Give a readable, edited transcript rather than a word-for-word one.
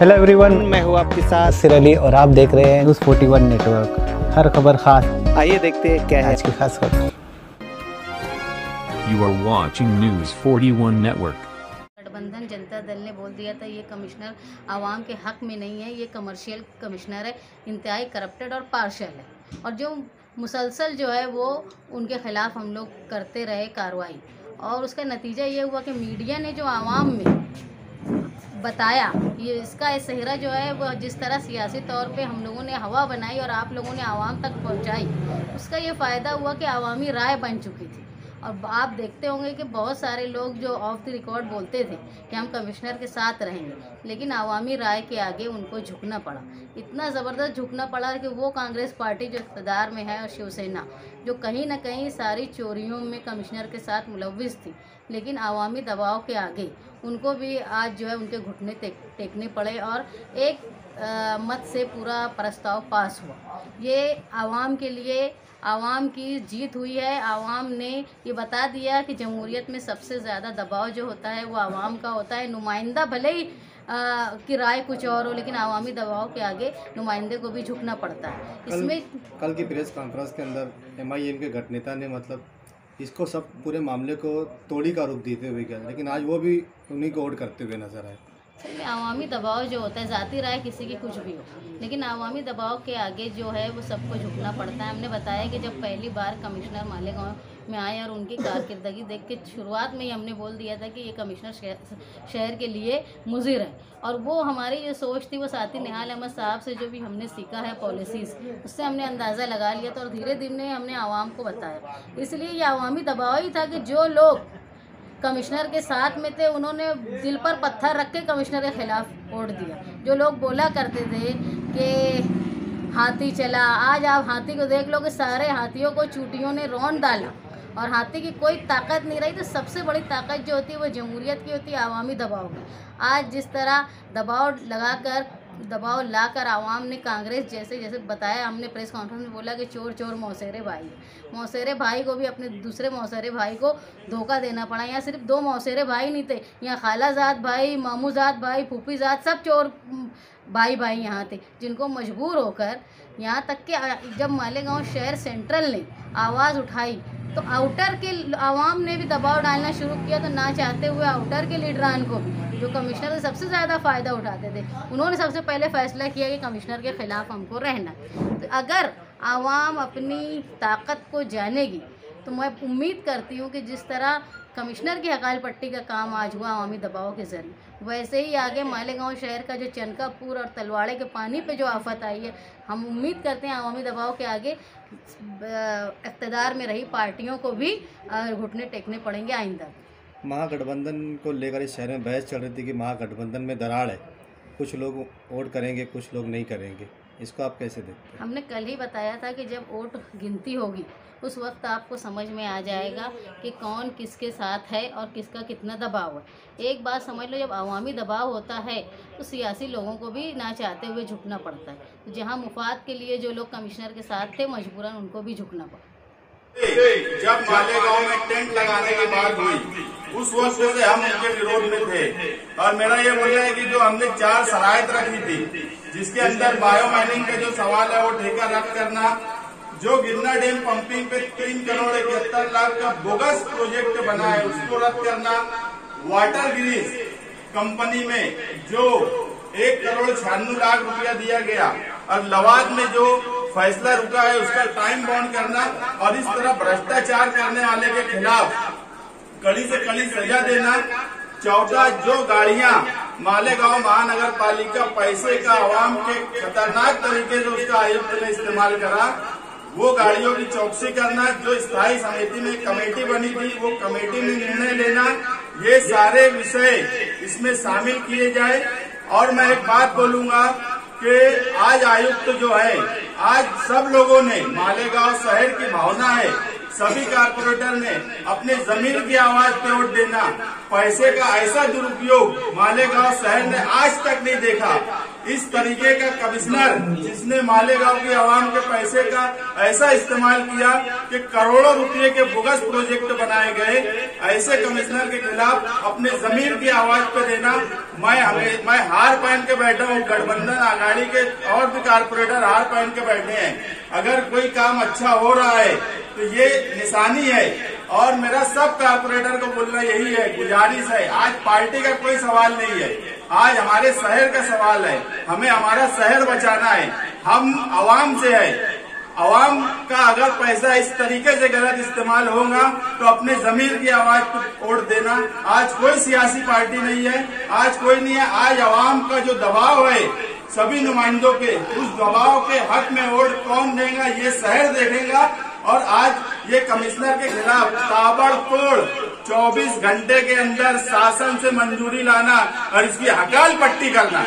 Hello everyone, मैं हूँ आपके साथ सिर अली और आप देख रहे हैं न्यूज़ 41 नेटवर्क। हर खबर खास। आइए देखते हैं क्या है आज की खास खबर। You are watching News 41 Network. गठबंधन जनता दल ने बोल दिया था ये कमिश्नर आवाम के हक में नहीं है, ये कमर्शियल कमिश्नर है, इंतहाई करप्टेड और पार्शल है। और जो मुसलसल जो है वो उनके खिलाफ हम लोग करते रहे कार्रवाई, और उसका नतीजा ये हुआ कि मीडिया ने जो आवाम में बताया, ये इसका सेहरा जो है वो जिस तरह सियासी तौर पे हम लोगों ने हवा बनाई और आप लोगों ने आवाम तक पहुंचाई, उसका ये फ़ायदा हुआ कि आवामी राय बन चुकी थी। और आप देखते होंगे कि बहुत सारे लोग जो ऑफ द रिकॉर्ड बोलते थे कि हम कमिश्नर के साथ रहेंगे, लेकिन आवामी राय के आगे उनको झुकना पड़ा। इतना ज़बरदस्त झुकना पड़ा कि वो कांग्रेस पार्टी जो इक़्तिदार में है और शिवसेना जो कहीं ना कहीं सारी चोरियों में कमिश्नर के साथ मुलव्विस थी, लेकिन आवामी दबाव के आगे उनको भी आज जो है उनके घुटने टेकने पड़े और एक मत से पूरा प्रस्ताव पास हुआ। ये आवाम के लिए आवाम की जीत हुई है। आवाम ने ये बता दिया कि जमहूरियत में सबसे ज़्यादा दबाव जो होता है वो आवाम का होता है। नुमाइंदा भले ही की राय कुछ और हो, लेकिन आवामी दबाव के आगे नुमाइंदे को भी झुकना पड़ता है। इसमें कल की प्रेस कॉन्फ्रेंस के अंदर MIM के गठनेता ने इसको सब पूरे मामले को तोड़ी का रूप देते हुए गया, लेकिन आज वो भी उन्हीं को वोट करते हुए नजर आए। आवामी दबाव जो होता है, ज़ाती राय किसी की कुछ भी हो, लेकिन आवामी दबाव के आगे जो है वो सबको झुकना पड़ता है। हमने बताया कि जब पहली बार कमिश्नर मालेगांव में आए और उनकी कारकिर्दगी देख के शुरुआत में ही हमने बोल दिया था कि ये कमिश्नर शहर के लिए मुज़िर है। और वो हमारी जो सोच थी वो साथी निहाल अहमद साहब से जो भी हमने सीखा है पॉलिसीज़, उससे हमने अंदाज़ा लगा लिया था और धीरे धीरे हमने आवाम को बताया। इसलिए ये आवामी दबाव ही था कि जो लोग कमिश्नर के साथ में थे उन्होंने दिल पर पत्थर रख के कमिश्नर के खिलाफ वोट दिया। जो लोग बोला करते थे कि हाथी चला, आज आप हाथी को देख लो कि सारे हाथियों को चूटियों ने रौंद डाला और हाथी की कोई ताकत नहीं रही। तो सबसे बड़ी ताकत जो होती है वो जमहूरियत की होती है, आवामी दबाव की। आज जिस तरह दबाव लाकर आवाम ने कांग्रेस जैसे बताया, हमने प्रेस कॉन्फ्रेंस में बोला कि चोर चोर मौसेरे भाई है। मौसेरे भाई को भी अपने दूसरे मौसेरे भाई को धोखा देना पड़ा। यहाँ सिर्फ 2 मौसेरे भाई नहीं थे, यहाँ खालाजाद भाई, मामूजाद भाई, फूफीजाद सब चोर भाई यहाँ थे, जिनको मजबूर होकर यहाँ तक कि जब मालेगांव शहर सेंट्रल ने आवाज़ उठाई तो आउटर के आवाम ने भी दबाव डालना शुरू किया। तो ना चाहते हुए आउटर के लीडरान को भी, जो कमिश्नर से सबसे ज़्यादा फ़ायदा उठाते थे, उन्होंने सबसे पहले फैसला किया कि कमिश्नर के ख़िलाफ़ हमको रहना। तो अगर आवाम अपनी ताकत को जानेगी तो मैं उम्मीद करती हूँ कि जिस तरह कमिश्नर की हकाल पट्टी का काम आज हुआ आवामी दबाव के ज़रिए, वैसे ही आगे मालेगांव शहर का जो चनकापुर और तलवाड़े के पानी पे जो आफत आई है, हम उम्मीद करते हैं आवामी दबाव के आगे इक़्तिदार में रही पार्टियों को भी घुटने टेकने पड़ेंगे आइंदा। महागठबंधन को लेकर इस शहर में बहस चल रही थी कि महागठबंधन में दरार है, कुछ लोग वोट करेंगे कुछ लोग नहीं करेंगे, इसको आप कैसे देखते हैं? हमने कल ही बताया था कि जब वोट गिनती होगी उस वक्त आपको समझ में आ जाएगा कि कौन किसके साथ है और किसका कितना दबाव है। एक बात समझ लो, जब अवामी दबाव होता है तो सियासी लोगों को भी ना चाहते हुए झुकना पड़ता है। तो जहां मुफाद के लिए जो लोग कमिश्नर के साथ थे, मजबूरन उनको भी झुकना पड़ा। जब मालेगांव में टेंट लगाने की बात हुई उस वक्त से हम उनके विरोध में थे, और मेरा ये बोलना है कि जो हमने 4 शराइत रखी थी, जिसके अंदर बायो माइनिंग का जो सवाल है वो ठेका रद्द करना, जो गिरना डैम पंपिंग पे 3 करोड़ 71 लाख का बोगस प्रोजेक्ट बना है उसको रद्द करना, वाटर ग्रीज कंपनी में जो 1 करोड़ 96 लाख रुपया दिया गया और लवाद में जो फैसला रुका है उसका टाइम बाउंड करना, और इस तरह भ्रष्टाचार करने वाले के खिलाफ कड़ी से कड़ी सजा देना। चौथा, जो गाड़ियां मालेगांव महानगर पालिका पैसे का आवाम के खतरनाक तरीके से उसका आयुक्त ने इस्तेमाल करा, वो गाड़ियों की चौकसी करना। जो स्थायी समिति में कमेटी बनी थी वो कमेटी में निर्णय लेना, ये सारे विषय इसमें शामिल किए जाए। और मैं एक बात बोलूंगा कि आज आयुक्त जो है, आज सब लोगों ने, मालेगांव शहर की भावना है, सभी कारपोरेटर ने अपने जमीर की आवाज पे वोट देना। पैसे का ऐसा दुरुपयोग मालेगांव शहर ने आज तक नहीं देखा। इस तरीके का कमिश्नर जिसने मालेगांव की आवाम के पैसे का ऐसा इस्तेमाल किया कि करोड़ों रुपए के बोगस प्रोजेक्ट बनाए गए, ऐसे कमिश्नर के खिलाफ अपने जमीर की आवाज पे देना। मैं हार पहन के बैठा हूँ, गठबंधन आघाड़ी के और भी कारपोरेटर हार पहन के बैठे हैं। अगर कोई काम अच्छा हो रहा है तो ये निशानी है। और मेरा सब कारपोरेटर को बोलना यही है, गुजारिश है, आज पार्टी का कोई सवाल नहीं है, आज हमारे शहर का सवाल है। हमें हमारा शहर बचाना है, हम आवाम से है। आवाम का अगर पैसा इस तरीके से गलत इस्तेमाल होगा तो अपने जमीर की आवाज पर वोट देना। आज कोई सियासी पार्टी नहीं है, आज कोई नहीं है, आज आवाम का जो दबाव है सभी नुमाइंदों पे, उस दबाव के हक में वोट कौन देगा ये शहर देखेगा। और आज ये कमिश्नर के खिलाफ ताबड़तोड़ 24 घंटे के अंदर शासन से मंजूरी लाना और इसकी हकाल पट्टी करना।